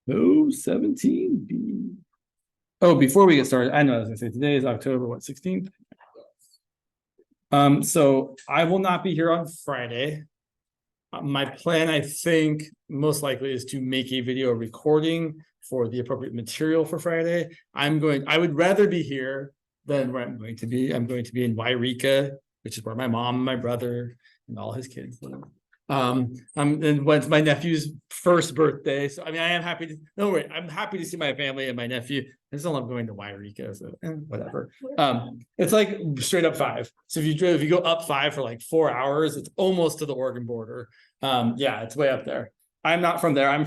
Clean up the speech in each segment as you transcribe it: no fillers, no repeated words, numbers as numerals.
Co-17B. Oh, before we get started, I know I was gonna say today is October, what, 16th? So I will not be here on Friday. My plan, I think, most likely is to make a video recording for the appropriate material for Friday. I would rather be here than where I'm going to be. I'm going to be in Wairika, which is where my mom, my brother, and all his kids live. And when it's my nephew's first birthday, so I mean, I am happy to. No, wait, I'm happy to see my family and my nephew. I just don't love going to Wairika, so whatever. It's like straight up 5. So if you go up 5 for like 4 hours, it's almost to the Oregon border. Yeah, it's way up there. I'm not from there. I'm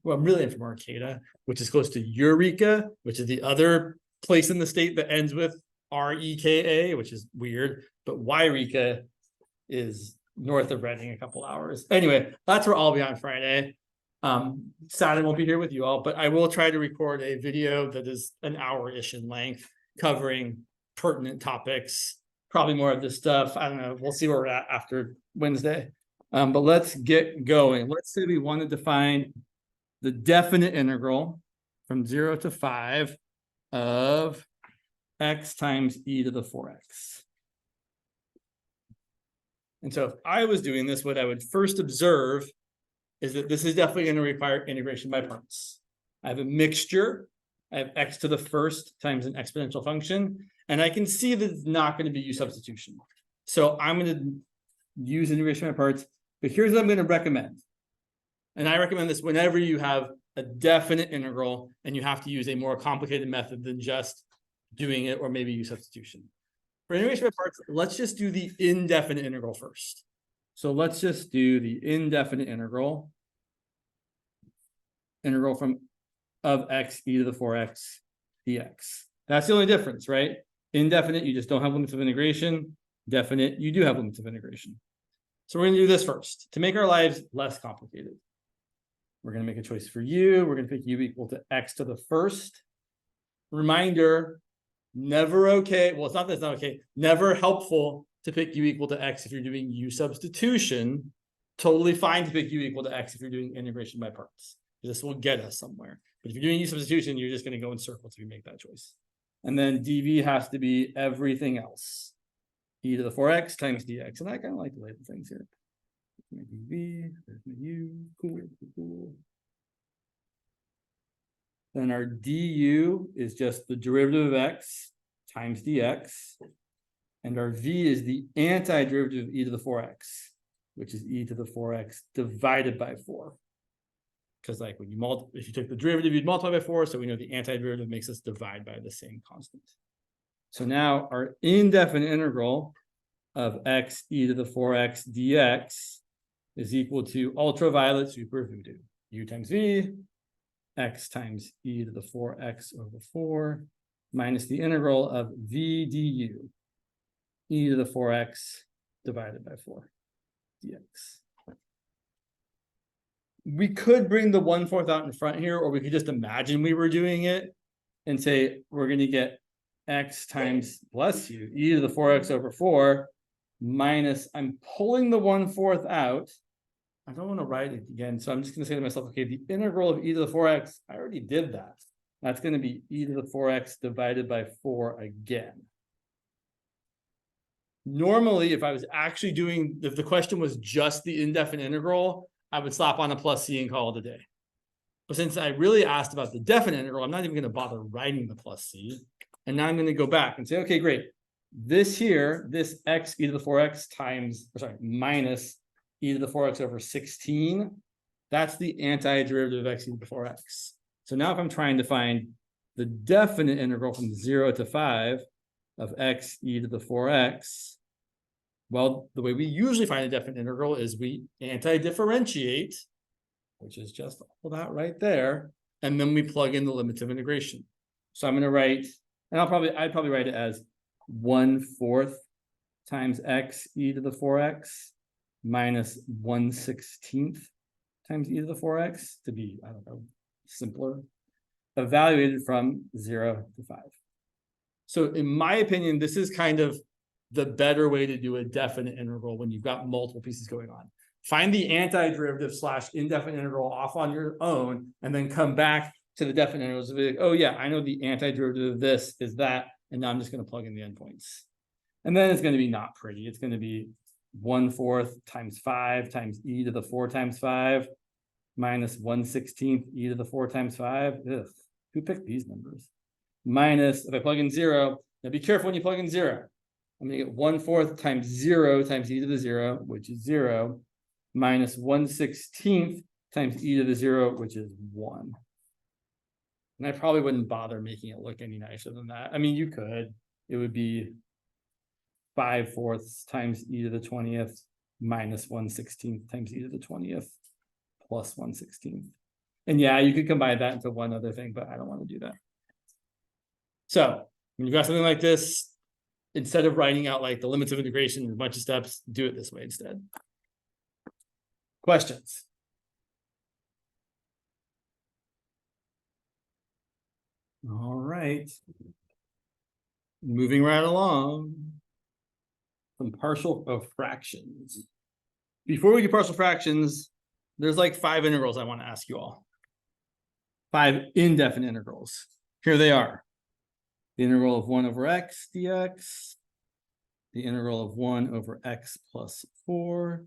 really from Arcata, which is close to Eureka, which is the other place in the state that ends with Reka, which is weird. But Wairika is north of Reading a couple hours. Anyway, that's where I'll be on Friday. Saturday won't be here with you all, but I will try to record a video that is an hour-ish in length, covering pertinent topics, probably more of this stuff. I don't know. We'll see where we're at after Wednesday. But let's get going. Let's say we wanted to find the definite integral from 0 to 5 of x times e to the 4x. And so if I was doing this, what I would first observe is that this is definitely going to require integration by parts. I have a mixture. I have x to the first times an exponential function, and I can see that it's not going to be u substitution. So I'm going to use integration by parts, but here's what I'm going to recommend. And I recommend this whenever you have a definite integral and you have to use a more complicated method than just doing it or maybe u substitution. For integration by parts, let's just do the indefinite integral first. So let's just do the indefinite integral from of x e to the 4x dx. That's the only difference, right? Indefinite, you just don't have limits of integration. Definite, you do have limits of integration. So we're going to do this first to make our lives less complicated. We're going to make a choice for u. We're going to pick u equal to x to the first. Reminder, never okay. Well, it's not that it's not okay. Never helpful to pick u equal to x if you're doing u substitution. Totally fine to pick u equal to x if you're doing integration by parts. This will get us somewhere. But if you're doing u substitution, you're just going to go in circles if you make that choice. And then dv has to be everything else. E to the 4x times dx. And I kind of like to label things here. My dv, there's my u, cool. Then our du is just the derivative of x times dx. And our v is the antiderivative of e to the 4x, which is e to the 4x divided by 4. Because like when if you took the derivative, you'd multiply by 4. So we know the antiderivative makes us divide by the same constant. So now our indefinite integral of x e to the 4x dx is equal to ultraviolet super voodoo. U times v, x times e to the 4x over 4, minus the integral of v du, e to the 4x divided by 4 dx. We could bring the 1/4 out in front here, or we could just imagine we were doing it and say we're going to get x times, bless you, e to the 4x over 4 minus, I'm pulling the 1/4 out. I don't want to write it again, so I'm just going to say to myself, okay, the integral of e to the 4x, I already did that. That's going to be e to the 4x divided by 4 again. Normally, if I was actually doing, if the question was just the indefinite integral, I would slap on a plus c and call it a day. But since I really asked about the definite integral, I'm not even going to bother writing the plus c. And now I'm going to go back and say, okay, great. This here, this x e to the 4x minus e to the 4x over 16, that's the antiderivative of x e to the 4x. So now if I'm trying to find the definite integral from 0 to 5 of x e to the 4x, well, the way we usually find a definite integral is we anti-differentiate, which is just all that right there, and then we plug in the limits of integration. So I'm going to write, and I'd probably write it as 1/4 times x e to the 4x minus 1/16 times e to the 4x to be, I don't know, simpler, evaluated from 0 to 5. So in my opinion, this is kind of the better way to do a definite integral when you've got multiple pieces going on. find the antiderivative / indefinite integral off on your own, and then come back to the definite integrals and be like, oh yeah, I know the antiderivative of this is that, and now I'm just going to plug in the endpoints. And then it's going to be not pretty. It's going to be 1/4 times 5 times e to the 4 times 5 minus 1/16 e to the 4 times 5. Ugh, who picked these numbers? Minus, if I plug in 0, now be careful when you plug in 0. I'm going to get 1/4 times 0 times e to the 0, which is 0, minus 1/16 times e to the 0, which is 1. And I probably wouldn't bother making it look any nicer than that. I mean, you could. It would be 5/4 times e to the 20th minus 1/16 times e to the 20th plus 1/16. And yeah, you could combine that into one other thing, but I don't want to do that. So when you've got something like this, instead of writing out like the limits of integration and a bunch of steps, do it this way instead. Questions? All right. Moving right along. Some partial of fractions. Before we do partial fractions, there's like 5 integrals I want to ask you all. 5 indefinite integrals. Here they are. The integral of 1 over x dx, the integral of 1 over x plus 4,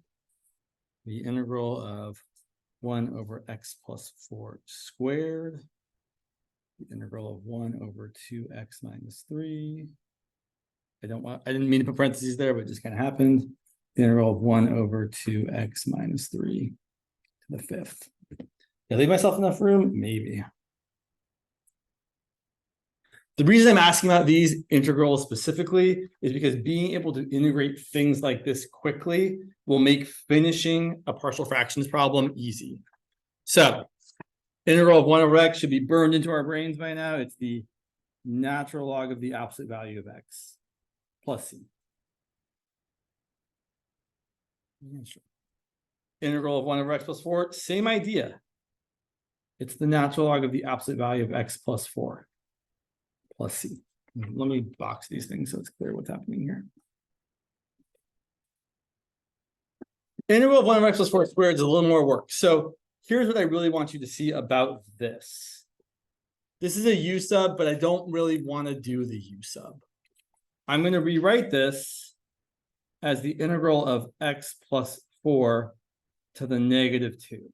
the integral of 1 over x plus 4 squared, the integral of 1 over 2x minus 3. I didn't mean to put parentheses there, but it just kind of happened. The integral of 1 over 2x minus 3 to the 5th. Did I leave myself enough room? Maybe. The reason I'm asking about these integrals specifically is because being able to integrate things like this quickly will make finishing a partial fractions problem easy. So, integral of 1 over x should be burned into our brains by now. It's the natural log of the absolute value of x plus c. Yeah, sure. Integral of 1 over x plus 4, same idea. It's the natural log of the absolute value of x plus 4 plus c. Let me box these things so it's clear what's happening here. Integral of 1 over x plus 4 squared is a little more work. So here's what I really want you to see about this. This is a u sub, but I don't really want to do the u sub. I'm going to rewrite this as the integral of x plus 4 to the negative 2.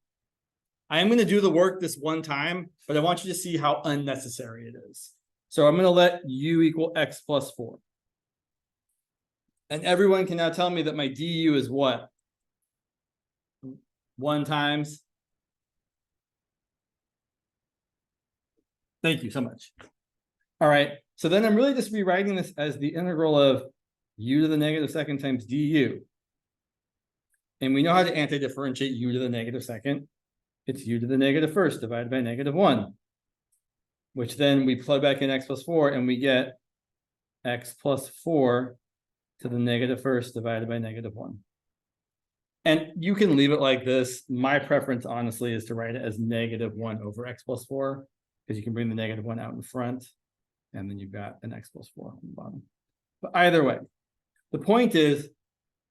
I am going to do the work this one time, but I want you to see how unnecessary it is. So I'm going to let u equal x plus 4. And everyone can now tell me that my du is what? 1 times. Thank you so much. All right. So then I'm really just rewriting this as the integral of u to the negative 2nd times du. And we know how to anti-differentiate u to the negative 2nd. It's u to the negative 1st divided by negative 1. Which then we plug back in x plus 4 and we get x plus 4 to the negative 1st divided by negative 1. And you can leave it like this. My preference, honestly, is to write it as negative 1 over x plus 4, because you can bring the negative 1 out in front, and then you've got an x plus 4 on the bottom. But either way, the point is,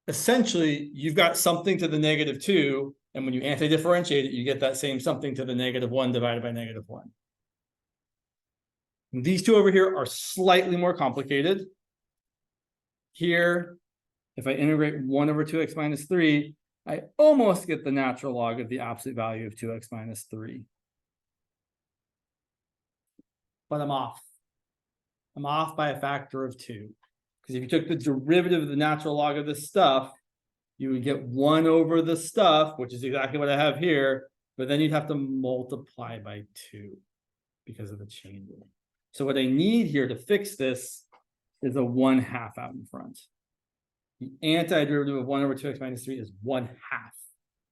essentially, you've got something to the negative 2, and when you anti-differentiate it, you get that same something to the negative 1 divided by negative 1. These two over here are slightly more complicated. Here, if I integrate 1 over 2x minus 3, I almost get the natural log of the absolute value of 2x minus 3. But I'm off. I'm off by a factor of 2. Because if you took the derivative of the natural log of this stuff, you would get 1 over the stuff, which is exactly what I have here, but then you'd have to multiply by 2 because of the chain rule. So what I need here to fix this is a 1/2 out in front. The antiderivative of 1 over 2x minus 3 is 1/2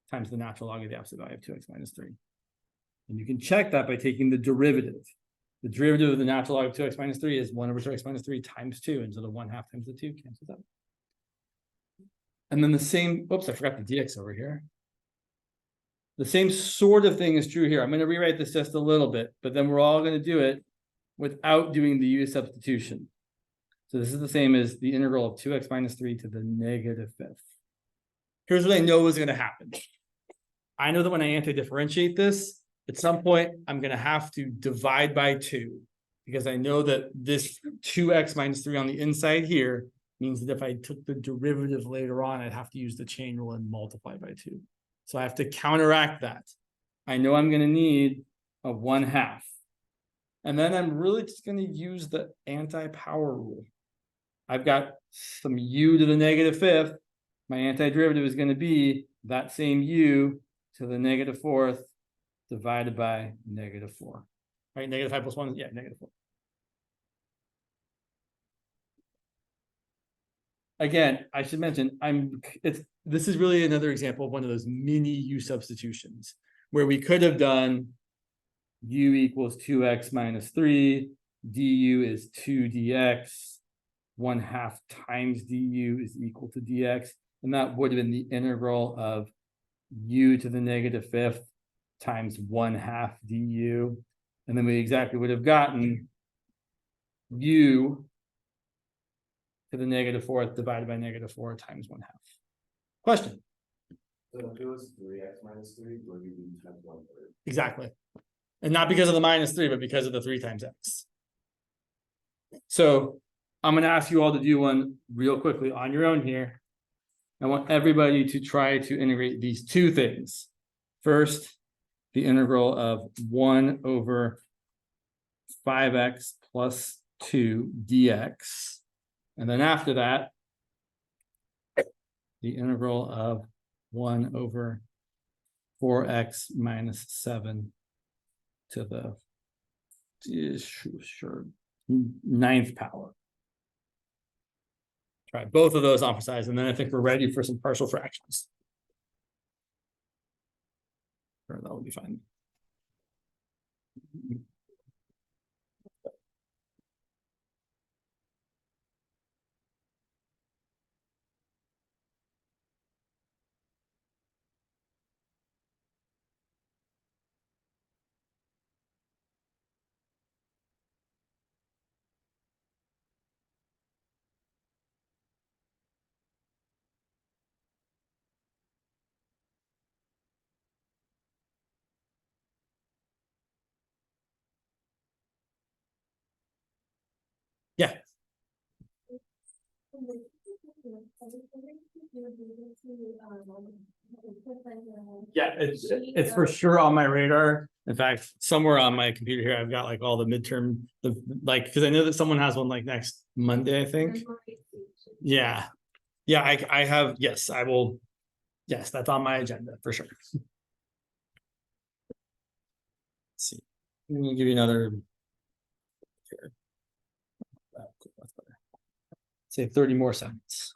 times the natural log of the absolute value of 2x minus 3. And you can check that by taking the derivative. The derivative of the natural log of 2x minus 3 is 1 over 2x minus 3 times 2, and so the 1/2 times the 2 cancels out. And then the same, oops, I forgot the dx over here. The same sort of thing is true here. I'm going to rewrite this just a little bit, but then we're all going to do it without doing the u substitution. So this is the same as the integral of 2x minus 3 to the negative 5th. here's what I know is going to happen. I know that when I anti-differentiate this, at some point, I'm going to have to divide by 2 because I know that this 2x minus 3 on the inside here means that if I took the derivative later on, I'd have to use the chain rule and multiply by 2. So I have to counteract that. I know I'm going to need a 1/2. And then I'm really just going to use the anti-power rule. I've got some u to the -5th. My antiderivative is going to be that same u to the -4th divided by -4. Right, -5 plus 1, yeah, -4. Again, I should mention, this is really another example of one of those mini u substitutions where we could have done u equals 2x minus 3, du is 2 dx, 1/2 times du is equal to dx, and that would have been the integral of u to the -5th times 1/2 du, and then we exactly would have gotten u to the -4th divided by -4 times 1/2. Question? So if it was 3x minus 3, would be times 1/3. Exactly. And not because of the -3, but because of the 3 times x. So I'm going to ask you all to do one real quickly on your own here. I want everybody to try to integrate these two things. First, the integral of 1 over 5x plus 2 dx. And then after that, the integral of 1 over 4x minus 7 to the 9th power. Try both of those emphasized, and then I think we're ready for some partial fractions. Sure, that will be fine. Yeah. Yeah, it's for sure on my radar. In fact, somewhere on my computer here, I've got like all the midterm, because I know that someone has one like next Monday, I think. Yeah. Yeah, I have, yes, I will. Yes, that's on my agenda for sure. Let's see. Let me give you another. Here. That's better. Say 30 more seconds.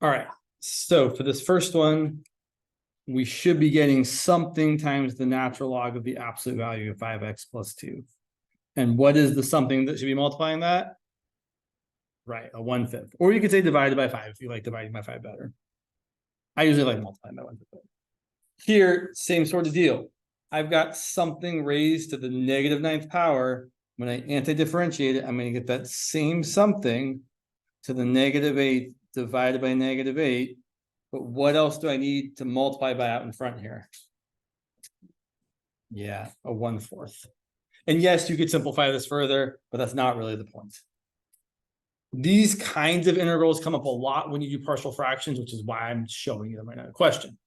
All right, so for this first one, we should be getting something times the natural log of the absolute value of 5x plus 2. And what is the something that should be multiplying that? Right, a 1/5. Or you could say divided by 5 if you like dividing by 5 better. I usually like multiplying by 1/5. Here, same sort of deal. I've got something raised to the -9th power. When I anti-differentiate it, I'm going to get that same something to the -8 divided by -8. But what else do I need to multiply by out in front here? Yeah, a 1/4. And yes, you could simplify this further, but that's not really the point. These kinds of integrals come up a lot when you do partial fractions, which is why I'm showing you them right now. Question.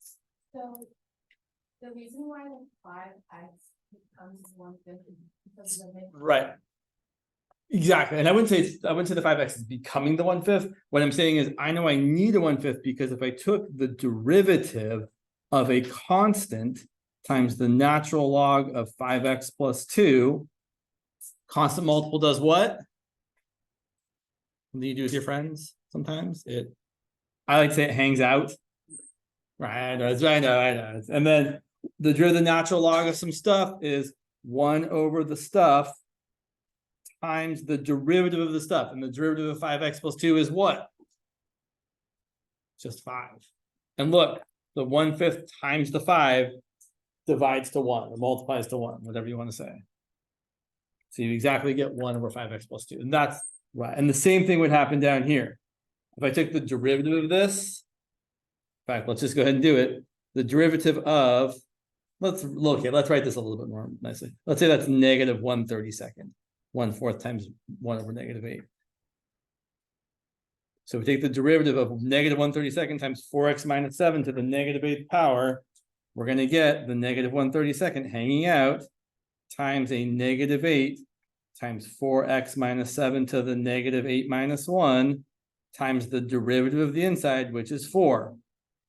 So the reason why the 5x becomes 1/5 is because of the mix. Right. Exactly. And I wouldn't say the 5x is becoming the 1/5. What I'm saying is I know I need a 1/5 because if I took the derivative of a constant times the natural log of 5x plus 2, constant multiple does what? What do you do with your friends sometimes? I like to say it hangs out. Right, I know. And then the derivative of the natural log of some stuff is 1 over the stuff times the derivative of the stuff. And the derivative of 5x plus 2 is what? Just 5. And look, the 1/5 times the 5 divides to 1 or multiplies to 1, whatever you want to say. So you exactly get 1 over 5x plus 2. And that's right. And the same thing would happen down here. If I took the derivative of this, in fact, let's just go ahead and do it. The derivative of, let's write this a little bit more nicely. Let's say that's negative 1/32. 1/4 times 1 over negative 8. So we take the derivative of negative 1/32 times 4x minus 7 to the negative 8th power. We're going to get the negative 1/32 hanging out times a negative 8 times 4x minus 7 to the negative 8 minus 1 times the derivative of the inside, which is 4.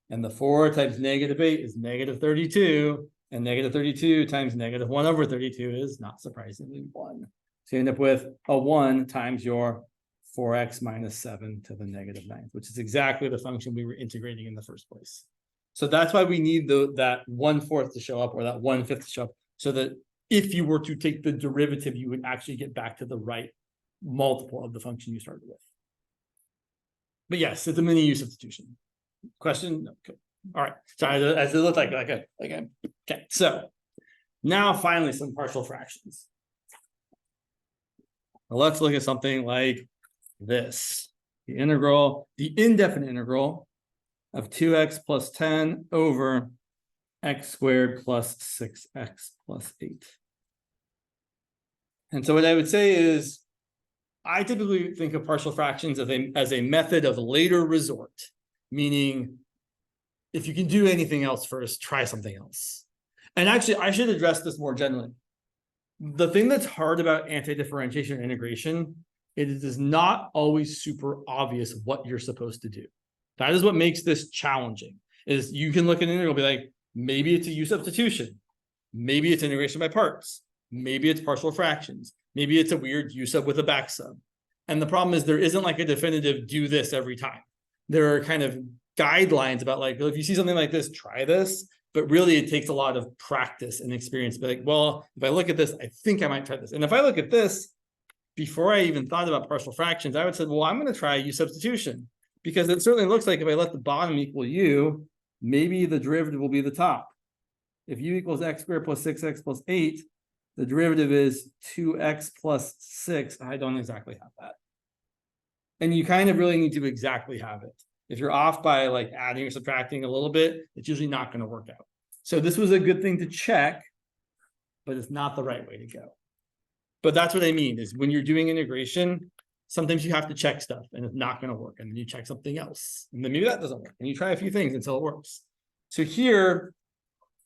And the 4 times negative 8 is negative 32. And negative 32 times negative 1 over 32 is, not surprisingly, 1. So you end up with a 1 times your 4x minus 7 to the negative 9th, which is exactly the function we were integrating in the first place. So that's why we need that 1/4 to show up, or that 1/5 to show up, so that if you were to take the derivative, you would actually get back to the right multiple of the function you started with. But yes, it's a mini U substitution. Question? No. Okay. All right. So as it looked like okay. So now finally some partial fractions. Now let's look at something like this. The indefinite integral of 2x plus 10 over x squared plus 6x plus 8. And so what I would say is, I typically think of partial fractions as a method of later resort, meaning if you can do anything else first, try something else. And actually, I should address this more generally. The thing that's hard about anti-differentiation or integration, it is not always super obvious what you're supposed to do. That is what makes this challenging, is you can look at an integral and be like, maybe it's a U substitution. Maybe it's integration by parts. Maybe it's partial fractions. Maybe it's a weird U sub with a back sub. And the problem is there isn't like a definitive do this every time. There are kind of guidelines about like, well, if you see something like this, try this. But really, it takes a lot of practice and experience to be like, well, if I look at this, I think I might try this. And if I look at this, before I even thought about partial fractions, I would say, well, I'm going to try U substitution. Because it certainly looks like if I let the bottom equal U, maybe the derivative will be the top. If U equals x squared plus 6x plus 8, the derivative is 2x plus 6. I don't exactly have that. And you kind of really need to exactly have it. If you're off by like adding or subtracting a little bit, it's usually not going to work out. So this was a good thing to check, but it's not the right way to go. But that's what I mean, is when you're doing integration, sometimes you have to check stuff and it's not going to work. And then you check something else. And then maybe that doesn't work. And you try a few things until it works. So here,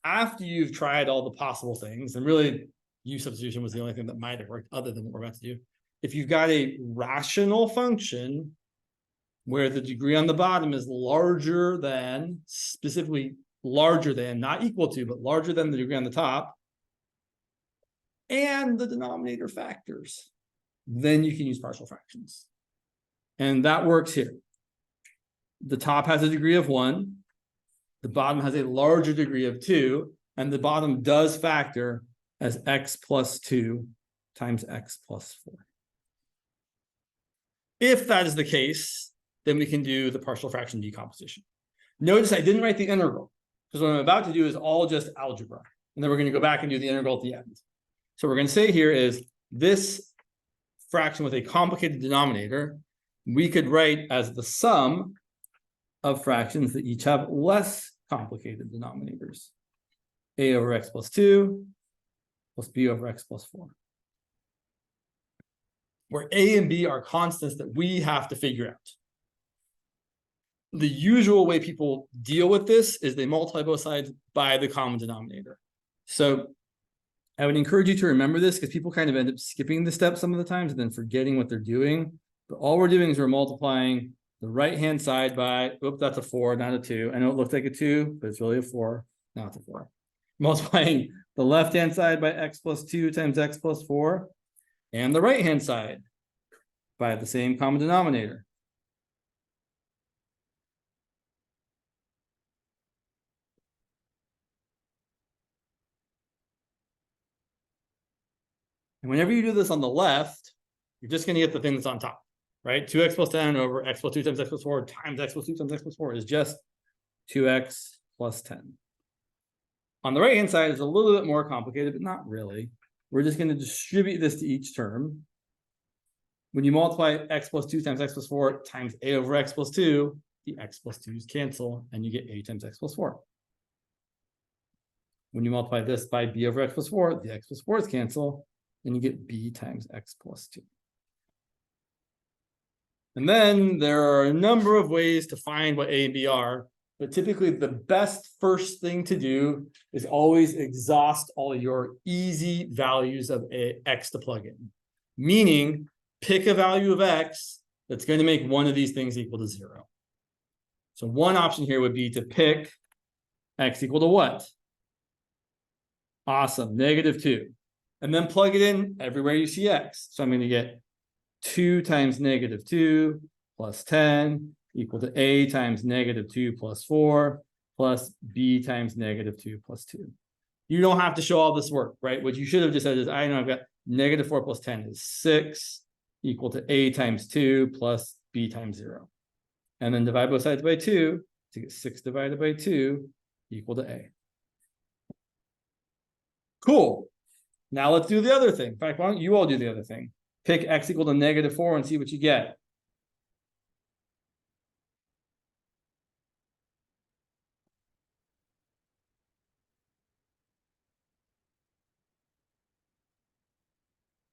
after you've tried all the possible things, and really U substitution was the only thing that might have worked other than what we're about to do. If you've got a rational function where the degree on the bottom is larger than, specifically larger than, not equal to, but larger than the degree on the top, and the denominator factors, then you can use partial fractions. And that works here. The top has a degree of 1, the bottom has a larger degree of 2, and the bottom does factor as x plus 2 times x plus 4. If that is the case, then we can do the partial fraction decomposition. Notice I didn't write the integral, because what I'm about to do is all just algebra. And then we're going to go back and do the integral at the end. So what we're going to say here is this fraction with a complicated denominator, we could write as the sum of fractions that each have less complicated denominators. A over x plus 2 plus b over x plus 4. Where a and b are constants that we have to figure out. The usual way people deal with this is they multiply both sides by the common denominator. So I would encourage you to remember this, because people kind of end up skipping the steps some of the times and then forgetting what they're doing. But all we're doing is we're multiplying the right-hand side by, oops, that's a 4, not a 2. I know it looks like a 2, but it's really a 4. Now it's a 4. Multiplying the left-hand side by x plus 2 times x plus 4, and the right-hand side by the same common denominator. And whenever you do this on the left, you're just going to get the thing that's on top, right? 2x plus 10 over x plus 2 times x plus 4 times x plus 2 times x plus 4 is just 2x plus 10. On the right-hand side, it's a little bit more complicated, but not really. We're just going to distribute this to each term. When you multiply x plus 2 times x plus 4 times a over x plus 2, the x plus 2's cancel, and you get a times x plus 4. When you multiply this by b over x plus 4, the x plus 4's cancel, and you get b times x plus 2. And then there are a number of ways to find what a and b are, but typically the best first thing to do is always exhaust all your easy values of x to plug in. Meaning, pick a value of x that's going to make one of these things equal to 0. So one option here would be to pick x equal to what? Awesome, -2. And then plug it in everywhere you see x. So I'm going to get 2 times -2 plus 10 equal to a times -2 plus 4 plus b times -2 plus 2. You don't have to show all this work, right? What you should have just said is, I know I've got -4 plus 10 is 6 equal to a times 2 plus b times 0. And then divide both sides by 2 to get 6 divided by 2 equal to a. Cool. Now let's do the other thing. In fact, why don't you all do the other thing? Pick x equal to -4 and see what you get.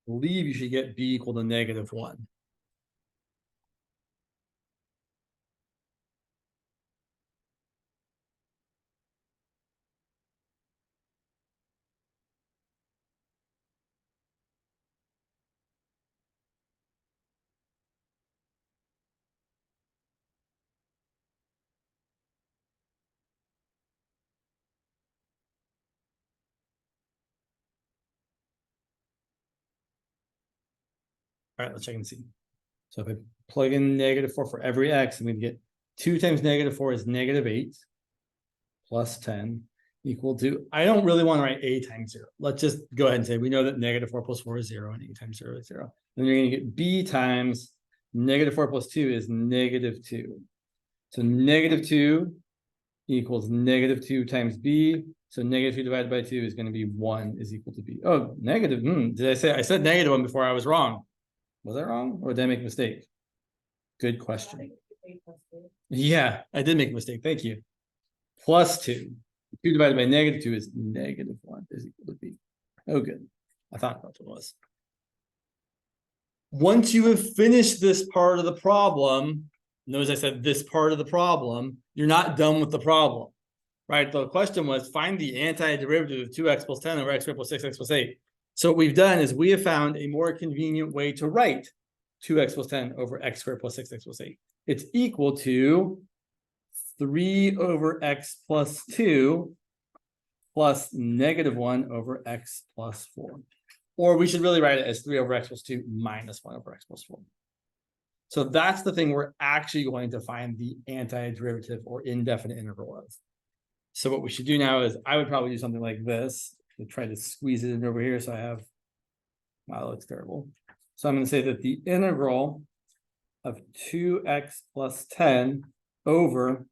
I believe you should get b equal to -1. All right, let's check and see. So if I plug in -4 for every x, I'm going to get 2 times -4 is -8 plus 10 equal to, I don't really want to write a times 0. Let's just go ahead and say we know that -4 plus 4 is 0 and a times 0 is 0. Then you're going to get b times -4 plus 2 is -2. So -2 equals -2 times b. So -2 divided by 2 is going to be 1 is equal to b. Oh, negative. Did I say I said -1 before I was wrong? Was I wrong or did I make a mistake? Good question. Yeah, I did make a mistake. Thank you. Plus 2. 2 divided by -2 is -1 is equal to b. Oh, good. I thought that's what it was. Once you have finished this part of the problem, notice I said this part of the problem, you're not done with the problem, right? The question was find the antiderivative of 2x plus 10 over x squared plus 6x plus 8. So what we've done is we have found a more convenient way to write 2x plus 10 over x squared plus 6x plus 8. It's equal to 3 over x plus 2 plus -1 over x plus 4. Or we should really write it as 3 over x plus 2 minus 1 over x plus 4. So that's the thing we're actually going to find the antiderivative or indefinite integral of. So what we should do now is I would probably do something like this to try to squeeze it in over here. So I have, wow, that looks terrible. So I'm going to say that the integral of 2x plus 10 over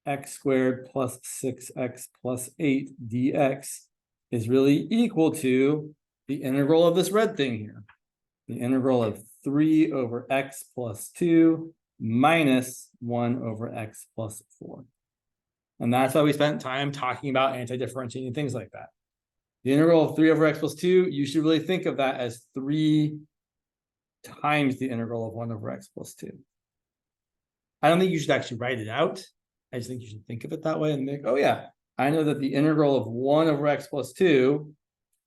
x squared plus 6x plus 8 dx is really equal to the integral of this red thing here. The integral of 3 over x plus 2 minus 1 over x plus 4. And that's why we spent time talking about anti-differentiating things like that. The integral of 3 over x plus 2, you should really think of that as 3 times the integral of 1 over x plus 2. I don't think you should actually write it out. I just think you should think of it that way and think, oh yeah, I know that the integral of 1 over x plus 2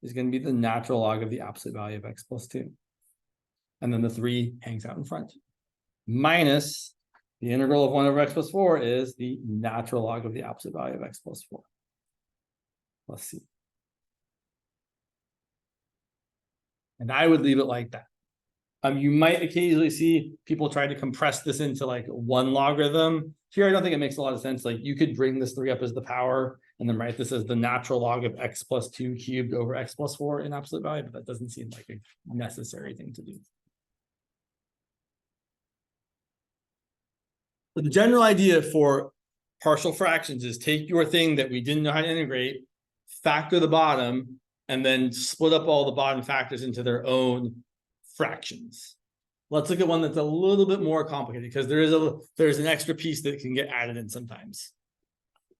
is going to be the natural log of the absolute value of x plus 2. And then the 3 hangs out in front. Minus the integral of 1 over x plus 4 is the natural log of the absolute value of x plus 4. Plus c. And I would leave it like that. You might occasionally see people try to compress this into like one logarithm. Here, I don't think it makes a lot of sense. Like you could bring this 3 up as the power and then write this as the natural log of x plus 2 cubed over x plus 4 in absolute value, but that doesn't seem like a necessary thing to do. But the general idea for partial fractions is take your thing that we didn't know how to integrate, factor the bottom, and then split up all the bottom factors into their own fractions. Let's look at one that's a little bit more complicated because there's an extra piece that can get added in sometimes.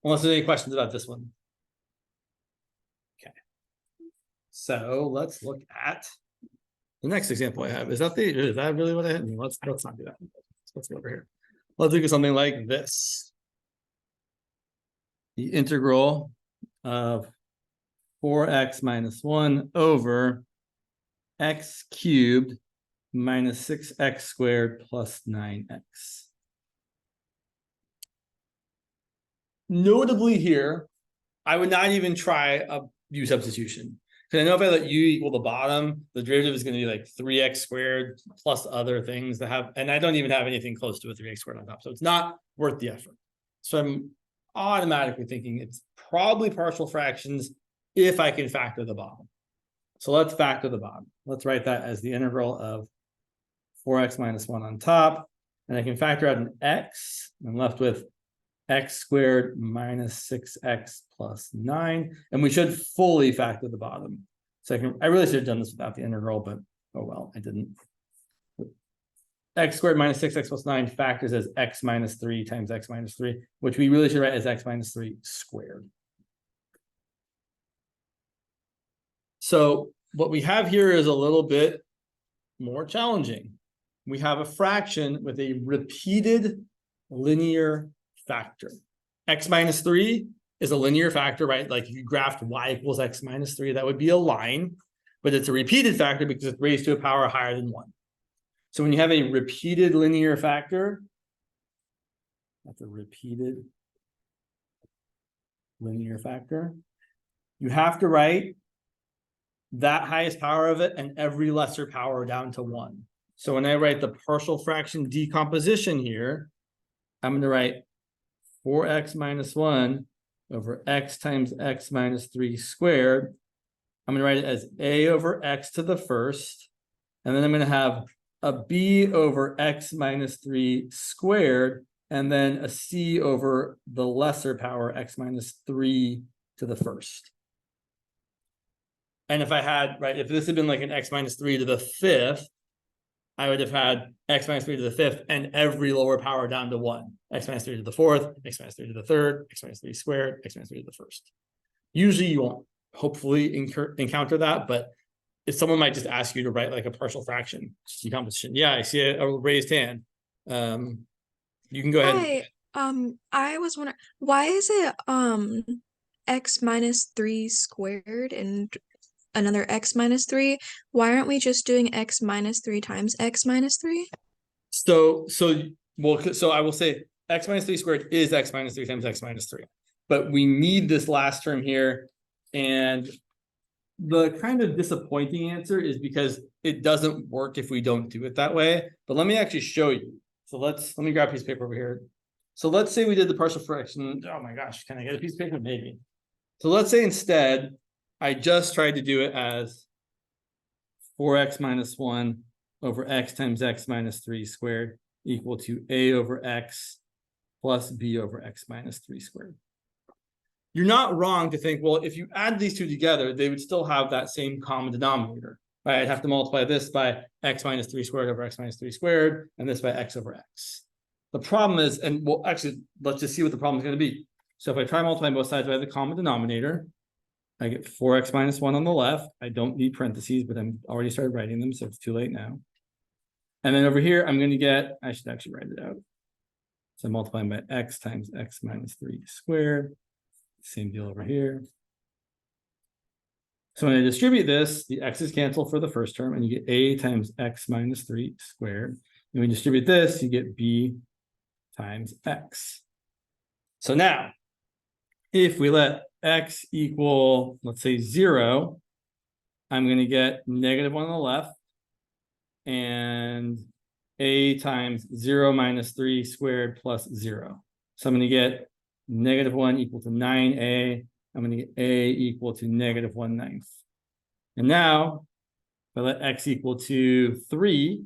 Unless there's any questions about this one. Okay. So let's look at the next example I have. Is that really what I had? Let's not do that. Let's go over here. Let's look at something like this. The integral of 4x minus 1 over x cubed minus 6x squared plus 9x. Notably here, I would not even try a u substitution. Because I know if I let u equal the bottom, the derivative is going to be like 3x squared plus other things that have, and I don't even have anything close to a 3x squared on top. So it's not worth the effort. So I'm automatically thinking it's probably partial fractions if I can factor the bottom. So let's factor the bottom. Let's write that as the integral of 4x minus 1 on top. And I can factor out an x. I'm left with x squared minus 6x plus 9. And we should fully factor the bottom. So I really should have done this without the integral, but oh well, I didn't. X squared minus 6x plus 9 factors as x minus 3 times x minus 3, which we really should write as x minus 3 squared. So what we have here is a little bit more challenging. We have a fraction with a repeated linear factor. X minus 3 is a linear factor, right? Like if you graphed y equals x minus 3, that would be a line, but it's a repeated factor because it's raised to a power higher than 1. So when you have a repeated linear factor, that's a repeated linear factor, you have to write that highest power of it and every lesser power down to 1. So when I write the partial fraction decomposition here, I'm going to write 4x minus 1 over x times x minus 3 squared. I'm going to write it as a over x to the first, and then I'm going to have a b over x minus 3 squared, and then a c over the lesser power x minus 3 to the first. And if I had, right, if this had been like an x minus 3 to the fifth, I would have had x minus 3 to the fifth and every lower power down to 1. X minus 3 to the fourth, x minus 3 to the third, x minus 3 squared, x minus 3 to the first. Usually you won't hopefully encounter that, but if someone might just ask you to write like a partial fraction decomposition. Yeah, I see a raised hand. You can go ahead. Hi, I was wondering, why is it x minus 3 squared and another x minus 3? Why aren't we just doing x minus 3 times x minus 3? So I will say x minus 3 squared is x minus 3 times x minus 3. But we need this last term here. And the kind of disappointing answer is because it doesn't work if we don't do it that way. But let me actually show you. So let me grab a piece of paper over here. So let's say we did the partial fraction. Oh my gosh, can I get a piece of paper? Maybe. So let's say instead, I just tried to do it as 4x minus 1 over x times x minus 3 squared equal to a over x plus b over x minus 3 squared. You're not wrong to think, well, if you add these two together, they would still have that same common denominator, right? I'd have to multiply this by x minus 3 squared over x minus 3 squared, and this by x over x. The problem is, and well, actually, let's just see what the problem is going to be. So if I try multiplying both sides by the common denominator, I get 4x minus 1 on the left. I don't need parentheses, but I'm already started writing them, so it's too late now. And then over here, I'm going to get, I should actually write it out. So I'm multiplying by x times x minus 3 squared. Same deal over here. So when I distribute this, the x's cancel for the first term, and you get a times x minus 3 squared. And when you distribute this, you get b times x. So now, if we let x equal, let's say 0, I'm going to get -1 on the left, and a times 0 minus 3 squared plus 0. So I'm going to get negative 1 equal to 9a. I'm going to get a equal to negative 1/9. And now, if I let x equal to 3,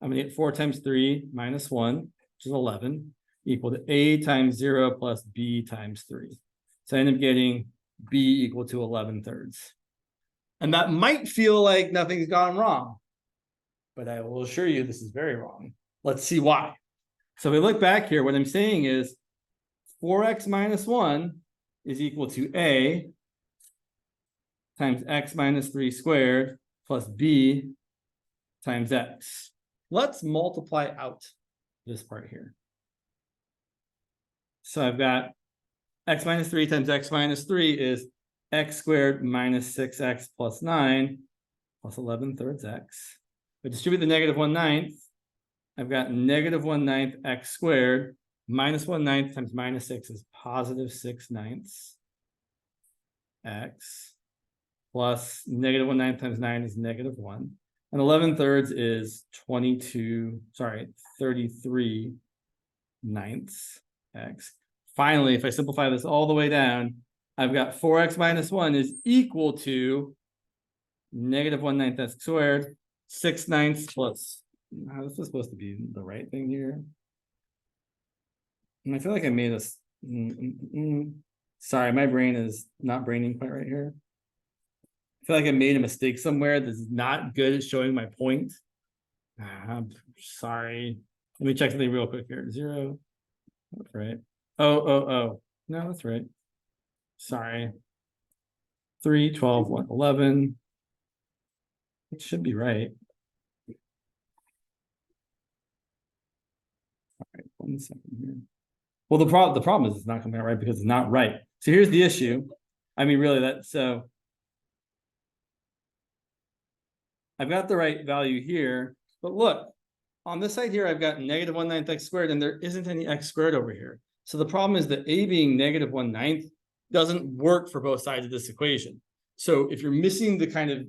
I'm going to get 4 times 3 minus 1, which is 11, equal to a times 0 plus b times 3. So I end up getting b equal to 11/3. And that might feel like nothing's gone wrong, but I will assure you this is very wrong. Let's see why. So if we look back here, what I'm saying is 4x minus 1 is equal to a times x minus 3 squared plus b times x. Let's multiply out this part here. So I've got x minus 3 times x minus 3 is x squared minus 6x plus 9 plus 11/3 x. If I distribute the negative 1/9, I've got negative 1/9 x squared minus 1/9 times minus 6 is positive 6/9 x plus negative 1/9 times 9 is negative 1. And 11/3 is 33/9 x. Finally, if I simplify this all the way down, I've got 4x minus 1 is equal to negative 1/9 x squared, 6/9 plus. How is this supposed to be the right thing here? And I feel like I made a. Sorry, my brain is not braining quite right here. I feel like I made a mistake somewhere that's not good at showing my point. I'm sorry. Let me check something real quick here. 0. That's right. Oh. No, that's right. Sorry. 3, 12, 1, 11. It should be right. All right, 1 second here. Well, the problem is it's not coming out right because it's not right. So here's the issue. I mean, really, so I've got the right value here, but look, on this side here, I've got negative 1/9 x squared, and there isn't any x squared over here. So the problem is that a being negative 1/9 doesn't work for both sides of this equation. So if you're missing the kind of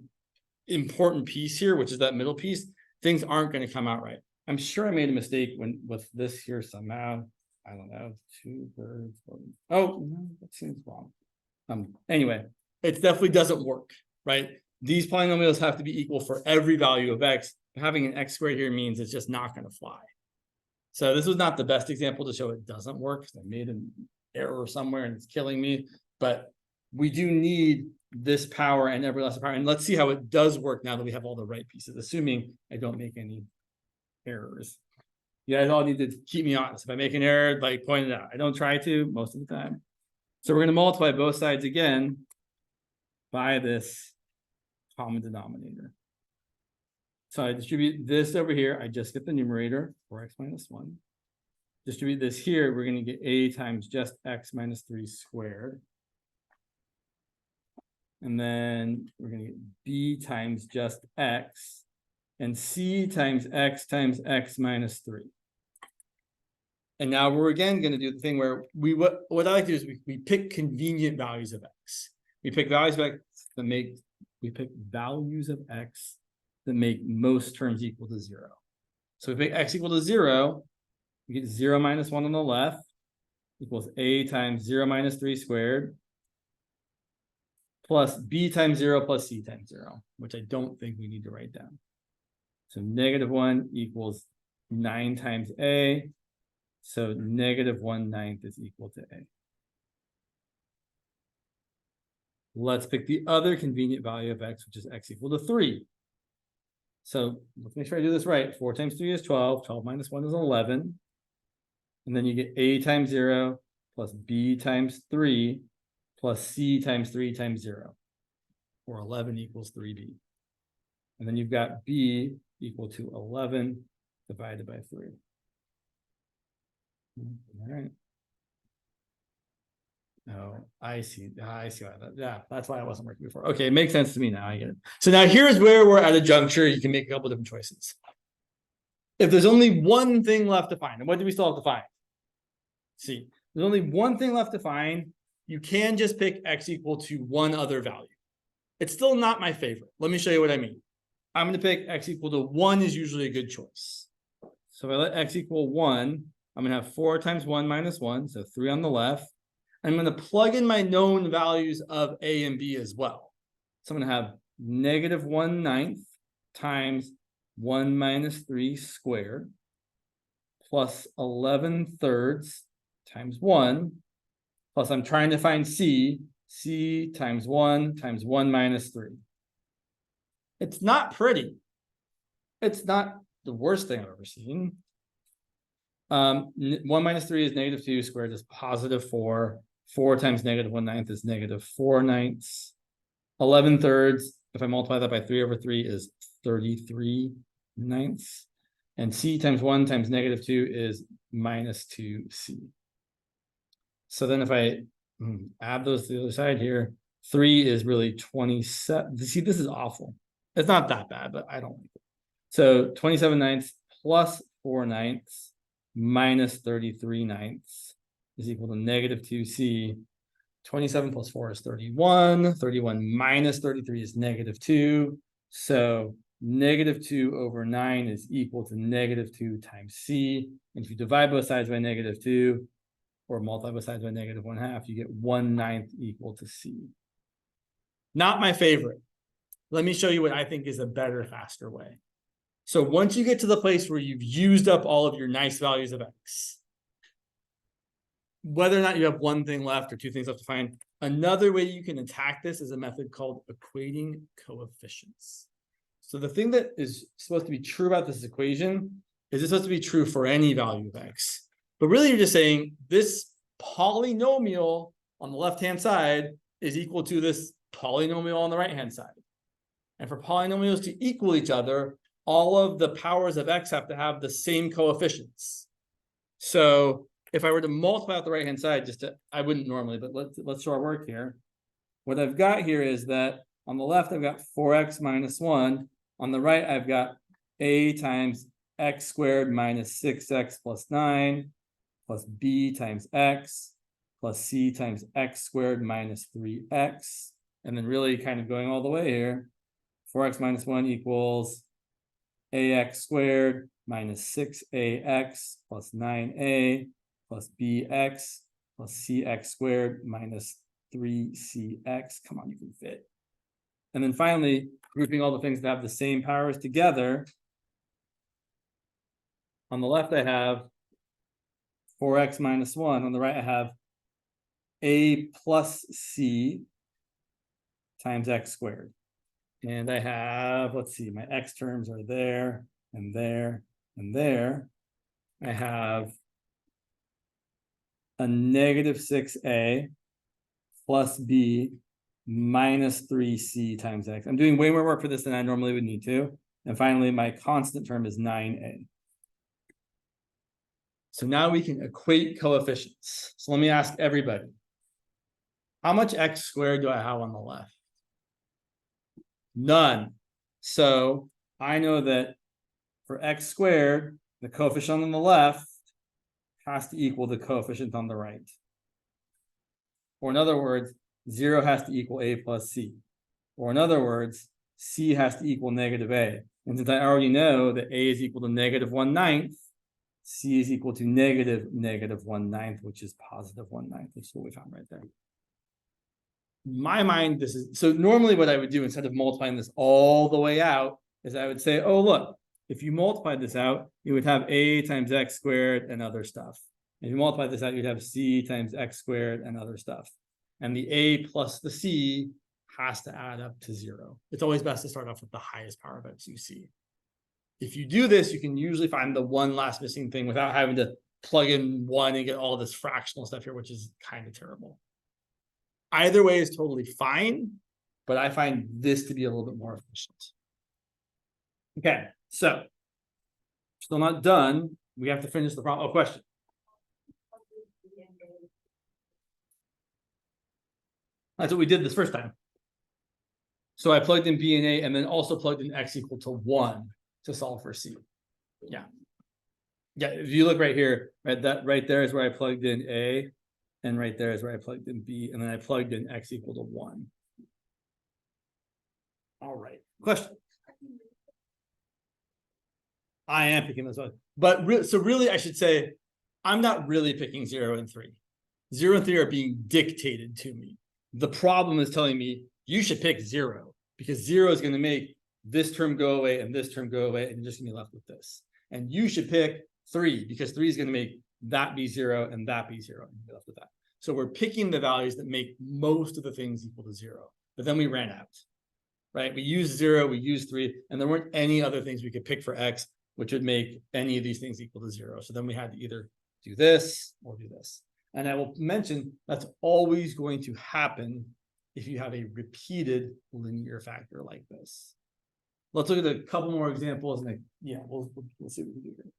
important piece here, which is that middle piece, things aren't going to come out right. I'm sure I made a mistake with this here somehow. I don't know, 2/3. Oh, no, that seems wrong. Anyway, it definitely doesn't work, right? These polynomials have to be equal for every value of x. Having an x squared here means it's just not going to fly. So this was not the best example to show it doesn't work. I made an error somewhere and it's killing me. But we do need this power and every lesser power. And let's see how it does work now that we have all the right pieces, assuming I don't make any errors. You guys all need to keep me honest. If I make an error, like point it out. I don't try to most of the time. So we're going to multiply both sides again by this common denominator. So I distribute this over here. I just get the numerator, 4x minus 1. Distribute this here. We're going to get a times just x minus 3 squared. And then we're going to get b times just x. And c times x minus 3. And now we're again going to do the thing where what I like to do is we pick convenient values of x. We pick values of x that make most terms equal to 0. So we pick x equal to 0, we get 0 minus 1 on the left equals a times 0 minus 3 squared plus b times 0 plus c times 0, which I don't think we need to write down. So negative 1 equals 9 times a. So negative 1/9 is equal to a. Let's pick the other convenient value of x, which is x equal to 3. So let's make sure I do this right. 4 times 3 is 12. 12 minus 1 is 11. And then you get a times 0 plus b times 3 plus c times 3 times 0. Or 11 equals 3b. And then you've got b equal to 11 divided by 3. All right. Oh, I see. I see why that. Yeah, that's why I wasn't working before. Okay, it makes sense to me now. I get it. So now here's where we're at a juncture. You can make a couple different choices. If there's only one thing left to find, and what do we still have to find? See, there's only one thing left to find. You can just pick x equal to one other value. It's still not my favorite. Let me show you what I mean. I'm going to pick x equal to 1 is usually a good choice. So if I let x equal 1, I'm gonna have 4 times 1 minus 1, so 3 on the left. I'm gonna plug in my known values of A and B as well. So I'm gonna have -1/9 times 1 minus 3 squared plus 11/3 times 1, plus I'm trying to find C times 1 times 1 minus 3. It's not pretty. It's not the worst thing I've ever seen. 1 minus 3 is -2 squared is +4. 4 times -1/9 is -4/9. 11/3, if I multiply that by 3/3, is 33/9. And C times 1 times -2 is -2C. So then if I add those to the other side here, 3 is really 27. See, this is awful. It's not that bad, but I don't like it. So 27/9 plus 4/9 minus 33/9 is equal to -2C. 27 plus 4 is 31. 31 minus 33 is -2. So -2/9 is equal to -2 times C. And if you divide both sides by -2 or multiply both sides by -1/2, you get 1/9 equal to C. Not my favorite. Let me show you what I think is a better, faster way. So once you get to the place where you've used up all of your nice values of X, whether or not you have one thing left or two things left to find, another way you can attack this is a method called equating coefficients. So the thing that is supposed to be true about this equation is it's supposed to be true for any value of X. But really you're just saying this polynomial on the left-hand side is equal to this polynomial on the right-hand side. And for polynomials to equal each other, all of the powers of X have to have the same coefficients. So if I were to multiply out the right-hand side, I wouldn't normally, but let's show our work here. What I've got here is that on the left, I've got 4x minus 1. On the right, I've got a times x squared minus 6x plus 9 plus b times x plus c times x squared minus 3x. And then really kind of going all the way here, 4x minus 1 equals ax squared minus 6ax plus 9a plus bx plus cx squared minus 3cx. Come on, you can fit. And then finally, grouping all the things that have the same powers together. On the left, I have 4x minus 1. On the right, I have a plus c times x squared. And I have, let's see, my x terms are there and there and there. I have a -6a plus b minus 3c times x. I'm doing way more work for this than I normally would need to. And finally, my constant term is 9a. So now we can equate coefficients. So let me ask everybody. How much x squared do I have on the left? None. So I know that for x squared, the coefficient on the left has to equal the coefficient on the right. Or in other words, 0 has to equal a plus c. Or in other words, c has to equal -a. And since I already know that a is equal to -1/9, c is equal to -1/9, which is +1/9. That's what we found right there. In my mind, this is, so normally what I would do instead of multiplying this all the way out is I would say, oh, look, if you multiply this out, you would have a times x squared and other stuff. If you multiply this out, you'd have c times x squared and other stuff. And the a plus the c has to add up to 0. It's always best to start off with the highest power of x you see. If you do this, you can usually find the one last missing thing without having to plug in 1 and get all this fractional stuff here, which is kind of terrible. Either way is totally fine, but I find this to be a little bit more efficient. Okay, so still not done. We have to finish the problem. Oh, question. That's what we did this first time. So I plugged in B and A and then also plugged in x equal to 1 to solve for C. Yeah. Yeah, if you look right here, right, that right there is where I plugged in A, and right there is where I plugged in B, and then I plugged in x equal to 1. All right, question. I am picking this one, but so really I should say I'm not really picking 0 and 3. 0 and 3 are being dictated to me. The problem is telling me you should pick 0 because 0 is going to make this term go away and this term go away, and you're just going to be left with this. And you should pick 3 because 3 is going to make that be 0 and that be 0, and you're left with that. So we're picking the values that make most of the things equal to 0. But then we ran out, right? We used 0, we used 3, and there weren't any other things we could pick for x, which would make any of these things equal to 0. So then we had to either do this or do this. And I will mention that's always going to happen if you have a repeated linear factor like this. Let's look at a couple more examples, and we'll see what we can do here.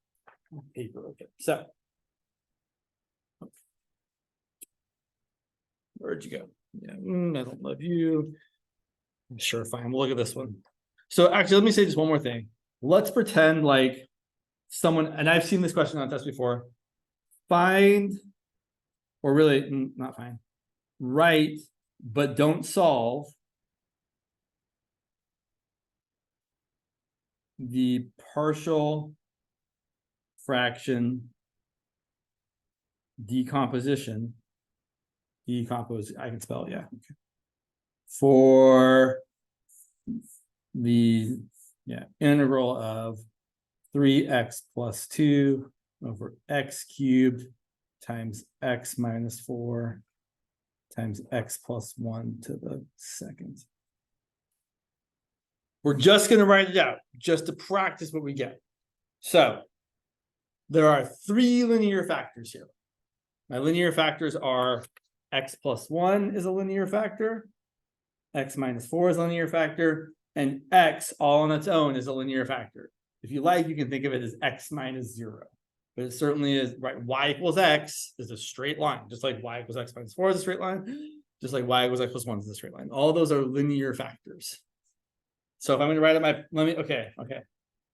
Paper, okay. So where'd you go? Yeah, I don't love you. Sure, fine. We'll look at this one. So actually, let me say just one more thing. Let's pretend like someone, and I've seen this question on test before, find, or really not find, write, but don't solve the partial fraction decomposition. I can spell it, yeah. Okay. For the integral of 3x plus 2 over x cubed times x minus 4 times x plus 1 to the second. We're just going to write it out just to practice what we get. So there are 3 linear factors here. My linear factors are x plus 1 is a linear factor, x minus 4 is a linear factor, and x all on its own is a linear factor. If you like, you can think of it as x minus 0. But it certainly is, right? Y equals x is a straight line, just like y equals x minus 4 is a straight line, just like y equals x plus 1 is a straight line. All those are linear factors. So if I'm going to write up okay.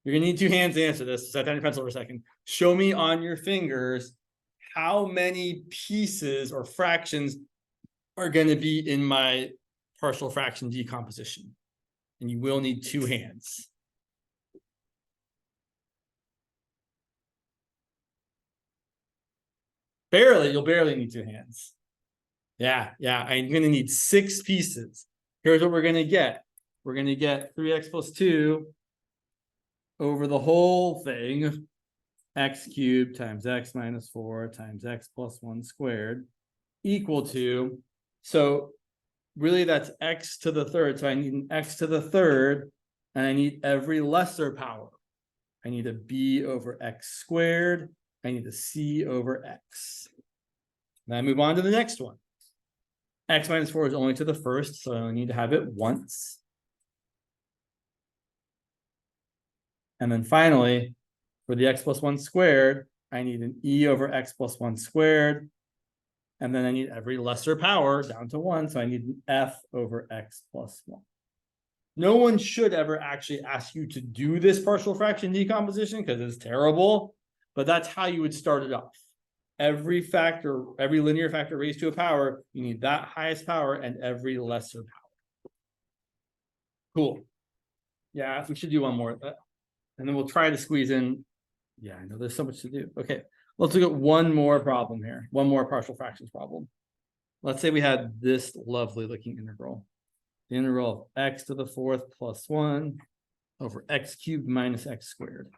You're going to need 2 hands to answer this. Set down your pencil for a second. Show me on your fingers how many pieces or fractions are going to be in my partial fraction decomposition. And you will need 2 hands. You'll barely need 2 hands. Yeah, I'm going to need 6 pieces. Here's what we're going to get. We're going to get 3x plus 2 over the whole thing, x cubed times x minus 4 times x plus 1 squared equal to, so really that's x to the third. So I need an x to the third, and I need every lesser power. I need a b over x squared. I need a c over x. Then I move on to the next one. X minus 4 is only to the first, so I only need to have it once. And then finally, for the x plus 1 squared, I need an e over x plus 1 squared. And then I need every lesser power down to 1. So I need an f over x plus 1. No one should ever actually ask you to do this partial fraction decomposition because it's terrible. But that's how you would start it off. Every linear factor raised to a power, you need that highest power and every lesser power. Cool. Yeah, we should do one more. And then we'll try to squeeze in. Yeah, I know there's so much to do. Okay, let's look at one more problem here. One more partial fractions problem. Let's say we had this lovely looking integral. The integral of x to the 4th plus 1 over x cubed minus x squared.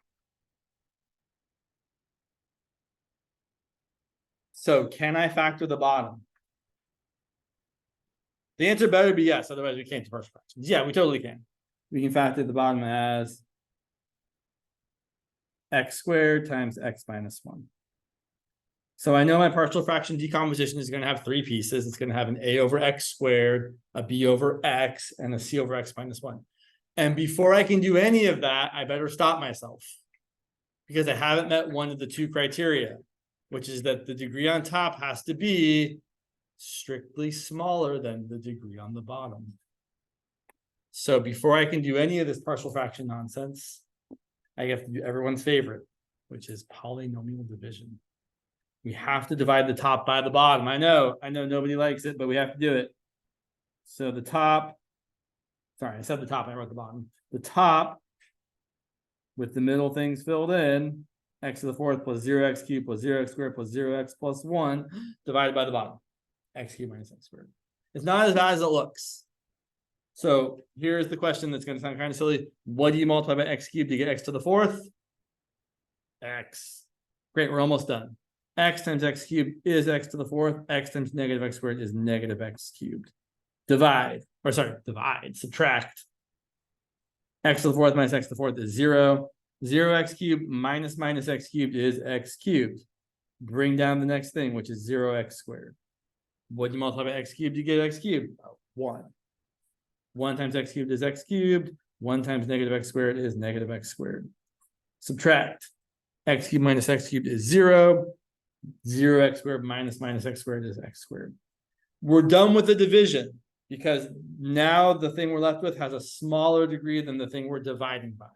So can I factor the bottom? The answer better be yes, otherwise we can't do partial fractions. Yeah, we totally can. We can factor the bottom as x squared times x minus 1. So I know my partial fraction decomposition is going to have 3 pieces. It's going to have an a over x squared, a b over x, and a c over x minus 1. And before I can do any of that, I better stop myself because I haven't met one of the 2 criteria, which is that the degree on top has to be strictly smaller than the degree on the bottom. So before I can do any of this partial fraction nonsense, I have to do everyone's favorite, which is polynomial division. We have to divide the top by the bottom. I know nobody likes it, but we have to do it. So the top, sorry, I said the top, I wrote the bottom. The top with the middle things filled in x to the fourth plus 0x cubed plus 0x squared plus 0x plus 1 divided by the bottom. X cubed minus x squared. It's not as bad as it looks. So here's the question that's going to sound kind of silly. What do you multiply by x cubed to get x to the fourth? X. Great, we're almost done. X times x cubed is x to the fourth. X times negative x squared is negative x cubed. Divide, subtract. X to the fourth minus x to the fourth is 0. 0x cubed minus x cubed is x cubed. Bring down the next thing, which is 0x squared. What do you multiply by x cubed? You get x cubed. 1. 1 times x cubed is x cubed. 1 times negative x squared is negative x squared. Subtract. X cubed minus x cubed is 0. 0x squared minus x squared is x squared. We're done with the division because now the thing we're left with has a smaller degree than the thing we're dividing by.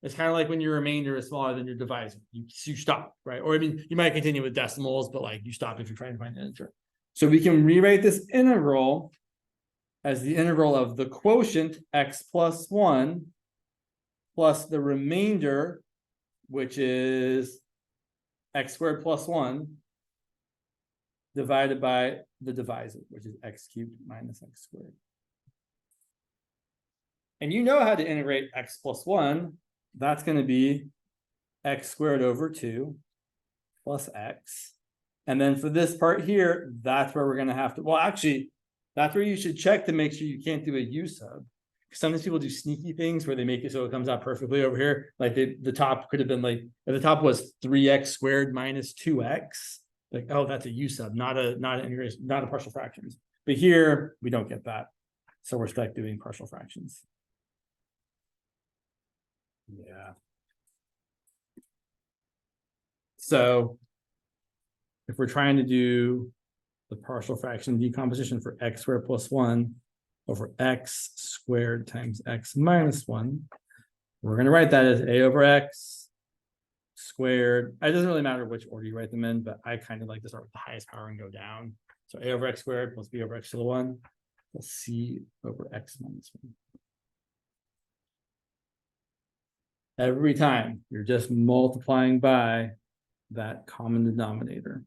It's kind of like when your remainder is smaller than your divisor. You stop, right? Or I mean, you might continue with decimals, but like you stop if you're trying to find an integer. So we can rewrite this integral as the integral of the quotient x plus 1 plus the remainder, which is x squared plus 1 divided by the divisor, which is x cubed minus x squared. And you know how to integrate x plus 1. That's going to be x squared over 2 plus x. And then for this part here, that's where we're going to have to, well, actually, that's where you should check to make sure you can't do a u sub. Sometimes people do sneaky things where they make it so it comes out perfectly over here. Like the top could have been like, if the top was 3x squared minus 2x, like, oh, that's a u sub, not an integration, not a partial fractions. But here, we don't get that. So we're stuck doing partial fractions. Yeah. So if we're trying to do the partial fraction decomposition for x squared plus 1 over x squared times x minus 1, we're going to write that as a over x squared. It doesn't really matter which order you write them in, but I kind of like to start with the highest power and go down. So a over x squared plus b over x to the 1 plus c over x minus 1. Every time you're just multiplying by that common denominator.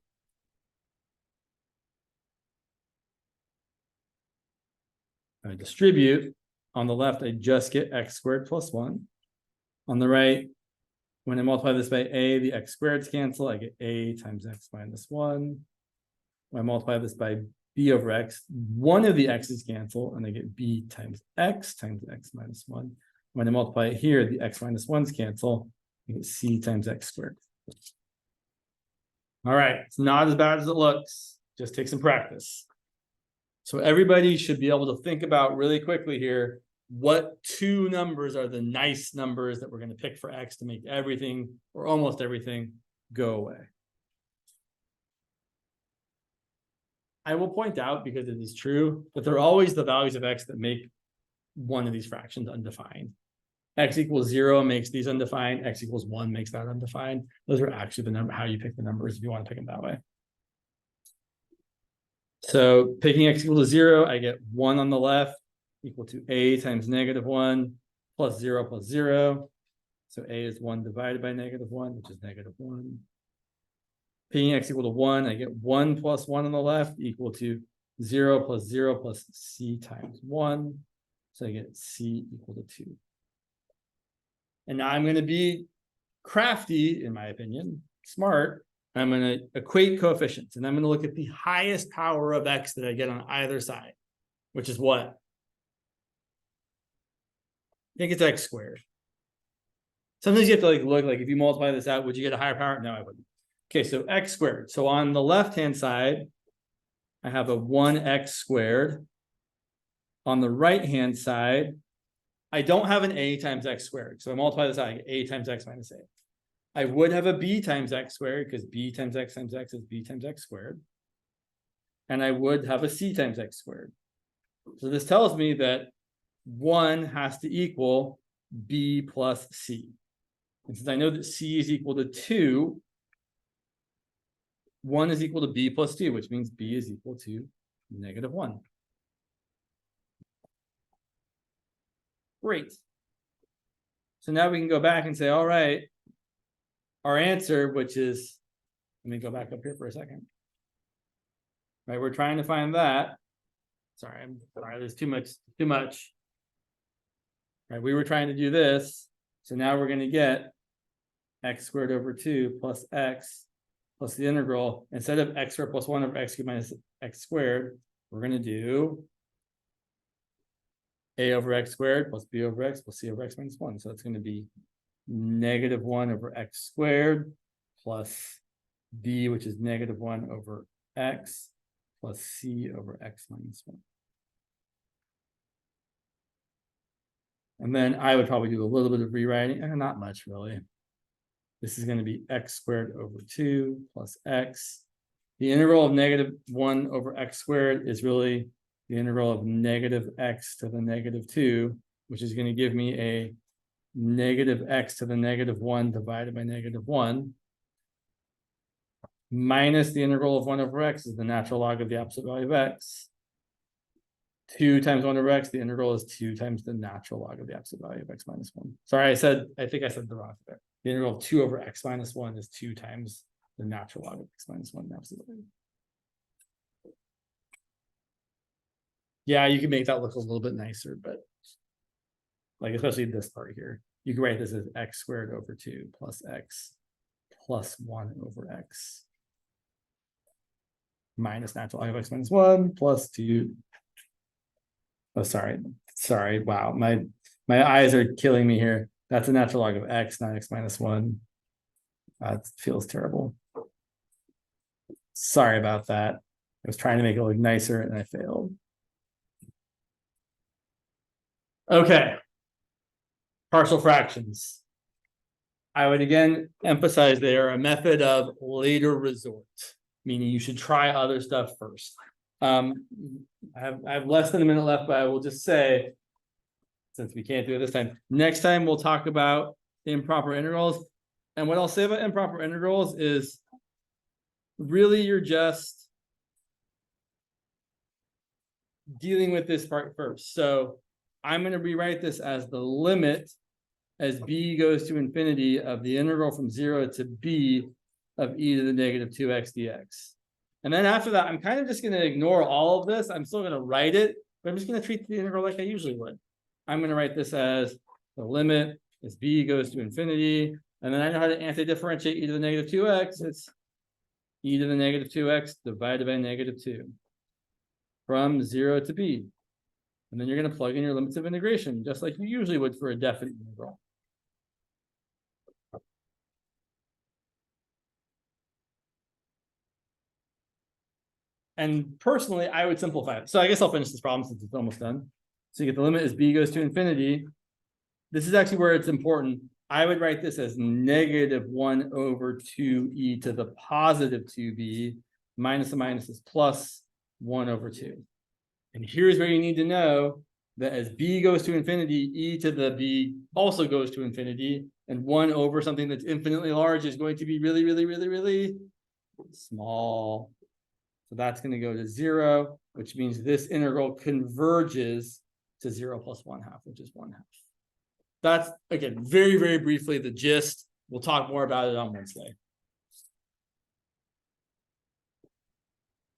I distribute. On the left, I just get x squared plus 1. On the right, when I multiply this by a, the x squareds cancel. I get a times x minus 1. When I multiply this by b over x, one of the x's cancel, and I get b times x minus 1. When I multiply it here, the x minus 1's cancel. I get c times x squared. All right, it's not as bad as it looks. Just take some practice. So everybody should be able to think about really quickly here, what two numbers are the nice numbers that we're going to pick for x to make everything or almost everything go away. I will point out, because it is true, that there are always the values of x that make one of these fractions undefined. X equals 0 makes these undefined. X equals 1 makes that undefined. Those are actually the number, how you pick the numbers if you want to pick them that way. So picking x equal to 0, I get 1 on the left equal to a times negative 1 plus 0 plus 0. So a is 1 divided by negative 1, which is negative 1. Picking x equal to 1, I get 1 plus 1 on the left equal to 0 plus c times 1. So I get c equal to 2. And now I'm going to be crafty, in my opinion, smart. I'm going to equate coefficients, and I'm going to look at the highest power of x that I get on either side, which is what? I think it's x squared. Sometimes you have to look if you multiply this out, would you get a higher power? No, I wouldn't. Okay, so x squared. So on the left-hand side, I have a 1x squared. On the right-hand side, I don't have an a times x squared. So I multiply this out, I get a times x minus a. I would have a b times x squared because b times x is b times x squared. And I would have a c times x squared. So this tells me that 1 has to equal b plus c. And since I know that c is equal to 2, 1 is equal to b plus 2, which means b is equal to negative 1. Great. So now we can go back and say, all right, our answer, which is, let me go back up here for a second. Right, we're trying to find that. Sorry, there's too much. Right, we were trying to do this, so now we're going to get x squared over 2 plus x plus the integral. Instead of x squared plus 1 over x cubed minus x squared, we're going to do a over x squared plus b over x plus c over x minus 1. So it's going to be -1 over x squared plus b, which is -1 over x plus c over x minus 1. And then I would probably do a little bit of rewriting, and not much really. This is going to be x squared over 2 plus x. The integral of -1 over x squared is really the integral of -x to the -2, which is going to give me a -x to the -1 divided by -1. Minus the integral of 1 over x is the natural log of the absolute value of x. 2 times 1 over x, the integral is 2 times the natural log of the absolute value of x minus 1. Sorry, I think I said the wrong thing. The integral of 2 over x minus 1 is 2 times the natural log of x minus 1 in absolute value. Yeah, you can make that look a little bit nicer, but like especially this part here, you can write this as x squared over 2 plus x plus 1 over x minus natural log of x minus 1 plus 2. Oh, sorry. Wow, my eyes are killing me here. That's a natural log of x, not x minus 1. That feels terrible. Sorry about that. I was trying to make it look nicer and I failed. Okay. Partial fractions. I would again emphasize they are a method of later resort, meaning you should try other stuff first. I have less than a minute left, but I will just say, since we can't do it this time, next time we'll talk about improper integrals. And what I'll say about improper integrals is really you're just dealing with this part first. So I'm going to rewrite this as the limit as b goes to infinity of the integral from 0 to b of e to the -2x dx. And then after that, I'm kind of just going to ignore all of this. I'm still going to write it, but I'm just going to treat the integral like I usually would. I'm going to write this as the limit as b goes to infinity. And then I know how to anti-differentiate e to the -2x. It's e to the -2x divided by -2 from 0 to b. And then you're going to plug in your limits of integration, just like you usually would for a definite integral. And personally, I would simplify it. So I guess I'll finish this problem since it's almost done. So you get the limit as b goes to infinity. This is actually where it's important. I would write this as -1 over 2e to the positive 2b minus the minus is plus 1 over 2. And here's where you need to know that as b goes to infinity, e to the b also goes to infinity. And 1 over something that's infinitely large is going to be really, really, really, really small. So that's going to go to 0, which means this integral converges to 0 plus 1/2, which is 1/2. That's, again, very, very briefly the gist. We'll talk more about it on Wednesday.